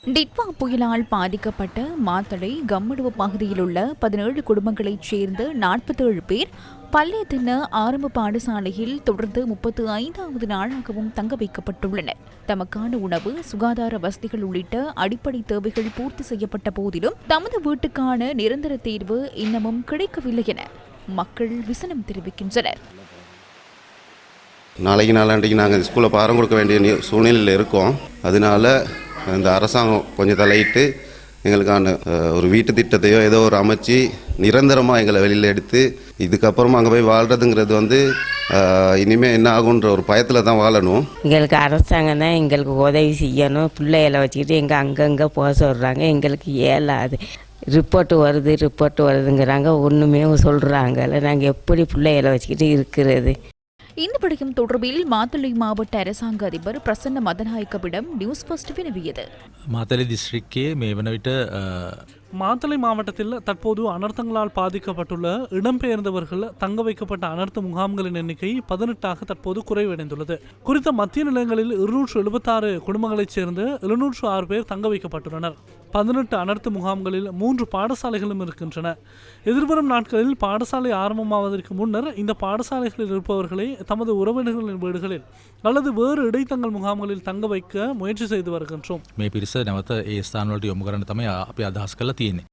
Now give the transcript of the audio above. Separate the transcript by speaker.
Speaker 1: டிட்வா புயலால் பாதிக்கப்பட்ட மாத்தளை கம்மடுவ பகுதியில் உள்ள 17 குடும்பங்களைச் சேர்ந்த 47 பேர் பல்லேத்தின ஆரம்ப பாடசாலையில் தொடர்ந்து 35வது நாளாகவும் தங்க வைக்கப்பட்டுள்ளனர். தமக்கான உணவு, சுகாதார வசதிகள் உள்ளிட்ட அடிப்படை தேவைகள் பூர்த்தி செய்யப்பட்ட போதிலும் தமது வீட்டுக்கான நிரந்தர தீர்வு இன்னமும் கிடைக்கவில்லை என மக்கள் விசனம் தெரிவிக்கின்றனர்.
Speaker 2: நாளைக்கு நாளாண்டிக்கு நாங்கள் ஸ்கூலில் பாடம் கொடுக்க வேண்டிய சூழ்நிலையில் இருக்கோம். அதனால இந்த அரசாங்கம் கொஞ்சம் தலையிட்டு எங்களுக்கான ஒரு வீட்டு திட்டத்தையோ ஏதோ ஒரு அமைச்சு நிரந்தரமாக எங்களை வெளியில் எடுத்து இதுக்கப்புறமா அங்கே போய் வாழ்கிறதுங்கிறது இனிமேல் என்ன ஆகுன்ற ஒரு பயத்தில் தான் வாழணும்.
Speaker 3: எங்களுக்கு அரசாங்கம் தான் எங்களுக்கு உதவி செய்யணும். பிள்ளைகளை வச்சுக்கிட்டு அங்கங்கே போக சொல்கிறாங்க. எங்களுக்கு ஏலாது. ரிப்போர்ட்டு வருதுங்கிறாங்க. ஒன்றுமே சொல்கிறாங்கல்ல. நாங்கள் எப்படி பிள்ளைகளை வச்சுக்கிட்டு இருக்கிறது?
Speaker 1: இந்த விடயம் தொடர்பில் மாத்தளை மாவட்ட அரசாங்க அதிபர் பிரசன்ன மதநாயக்கவிடம் நியூஸ் ஃபர்ஸ்ட் வினவியது.
Speaker 4: மாத்தளை டிஸ்ட்ரிக்டே மேவனவிட்ட
Speaker 5: மாத்தளை மாவட்டத்தில் தற்போது அனர்த்தங்களால் பாதிக்கப்பட்டுள்ள இடம்பெயர்ந்தவர்கள் தங்க வைக்கப்பட்ட அனர்த்த முகாம்களின் எண்ணிக்கை 18ஆக தற்போது குறைவடைந்துள்ளது. குறித்த மத்திய நிலையங்களில் 276 குடும்பங்களைச் சேர்ந்து 706 பேர் தங்க வைக்கப்பட்டுள்ளனர். 18 அனர்த்த முகாம்களில் 3 பாடசாலைகளும் இருக்கின்றன. எதிர்வரும் நாட்களில் பாடசாலை ஆரம்பமாவதற்கு முன்னர் இந்த பாடசாலைகளில் இருப்பவர்களை தமது உறவினர்களின் வீடுகளில் அல்லது வேறு இடைத்தங்கள் முகாம்களில் தங்க வைக்க முயற்சி செய்து வருகின்றோம்.
Speaker 4: මේ පිරිස නැවත ඒ ස්ථානවලට යොමු කරන්න තමයි අපි අදහස් කරලා තියෙන්නේ.